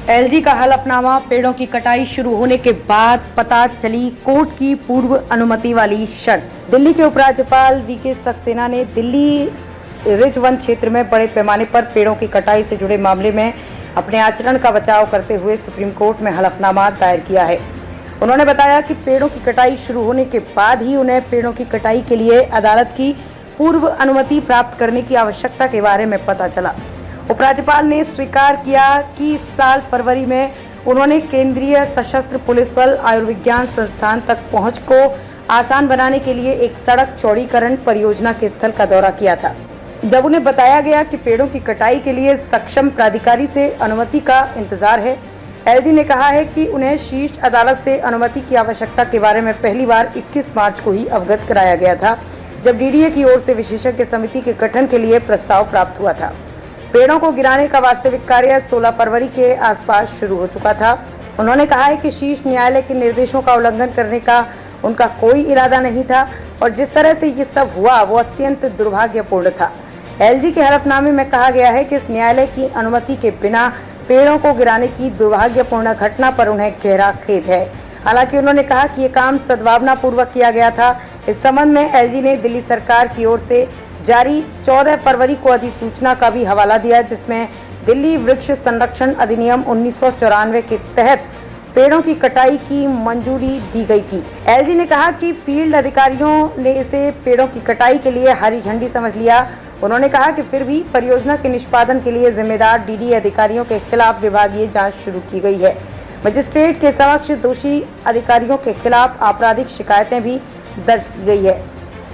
LG का हलफनामा, पेड़ों की कटाई शुरू होने के बाद पता चली कोर्ट की पूर्व अनुमति वाली शर्त। दिल्ली के उपराज्यपाल वीके सक्सेना ने दिल्ली रिज वन क्षेत्र में बड़े पैमाने पर पेड़ों की कटाई से जुड़े मामले में अपने आचरण का बचाव करते हुए सुप्रीम कोर्ट में हलफनामा दायर किया है। उन्होंने बताया कि पेड़ों की कटाई शुरू होने के बाद ही उन्हें पेड़ों की कटाई के लिए अदालत की पूर्व अनुमति प्राप्त करने की आवश्यकता के बारे में पता चला। उपराज्यपाल ने स्वीकार किया कि इस साल फरवरी में उन्होंने केंद्रीय सशस्त्र पुलिस बल आयुर्विज्ञान संस्थान तक पहुंच को आसान बनाने के लिए एक सड़क चौड़ीकरण परियोजना के स्थल का दौरा किया था। जब उन्हें बताया गया कि पेड़ों की कटाई के लिए सक्षम प्राधिकारी से अनुमति का इंतजार है, एलजी ने कहा है कि उन्हें शीर्ष अदालत से अनुमति की आवश्यकता के बारे में पहली बार 21 मार्च को ही अवगत कराया गया था, जब डीडीए की ओर से विशेषज्ञ समिति के गठन के लिए प्रस्ताव प्राप्त हुआ था। पेड़ों को गिराने का वास्तविक कार्य 16 फरवरी के आसपास शुरू हो चुका था। उन्होंने कहा है कि शीर्ष न्यायालय के निर्देशों का उल्लंघन करने का उनका कोई इरादा नहीं था और जिस तरह से ये सब हुआ वो अत्यंत दुर्भाग्यपूर्ण था। एलजी के हलफनामे में कहा गया है कि इस न्यायालय की अनुमति के बिना पेड़ों को गिराने की दुर्भाग्यपूर्ण घटना पर उन्हें गहरा खेद है। हालांकि उन्होंने कहा कि ये काम सद्भावना पूर्वक किया गया था। इस संबंध में एलजी ने दिल्ली सरकार की ओर से जारी 14 फरवरी को अधिसूचना का भी हवाला दिया, जिसमें दिल्ली वृक्ष संरक्षण अधिनियम 1994 के तहत पेड़ों की कटाई की मंजूरी दी गई थी। एलजी ने कहा कि फील्ड अधिकारियों ने इसे पेड़ों की कटाई के लिए हरी झंडी समझ लिया। उन्होंने कहा कि फिर भी परियोजना के निष्पादन के लिए जिम्मेदार डीडीए अधिकारियों के खिलाफ विभागीय जांच शुरू की गई है। मजिस्ट्रेट के समक्ष दोषी अधिकारियों के खिलाफ आपराधिक शिकायतें भी दर्ज की गई है।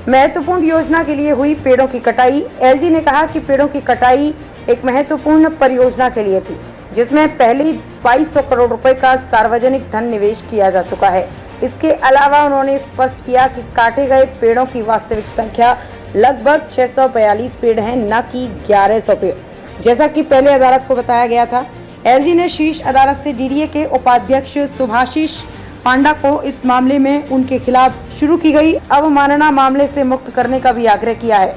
महत्वपूर्ण योजना के लिए हुई पेड़ों की कटाई। एलजी ने कहा कि पेड़ों की कटाई एक महत्वपूर्ण परियोजना के लिए थी, जिसमें पहले 2200 करोड़ रुपए का सार्वजनिक धन निवेश किया जा चुका है। इसके अलावा उन्होंने स्पष्ट किया कि काटे गए पेड़ों की वास्तविक संख्या लगभग 642 पेड़ हैं, न कि 1100 पेड़, जैसा कि पहले अदालत को बताया गया था। एलजी ने शीर्ष अदालत से डीडीए के उपाध्यक्ष सुभाशीष पांडा को इस मामले में उनके खिलाफ शुरू की गई अवमानना मामले से मुक्त करने का भी आग्रह किया है।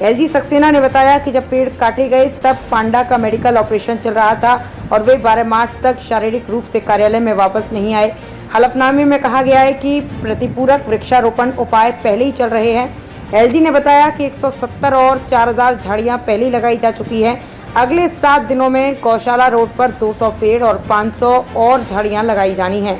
एलजी सक्सेना ने बताया कि जब पेड़ काटे गए तब पांडा का मेडिकल ऑपरेशन चल रहा था और वे 12 मार्च तक शारीरिक रूप से कार्यालय में वापस नहीं आए। हलफनामे में कहा गया है कि प्रतिपूरक वृक्षारोपण उपाय पहले ही चल रहे हैं। एलजी ने बताया कि 170 और 4000 झाड़ियां पहले ही लगाई जा चुकी हैं। अगले 7 दिनों में गौशाला रोड पर 200 पेड़ और 500 और झाड़ियां लगाई जानी हैं।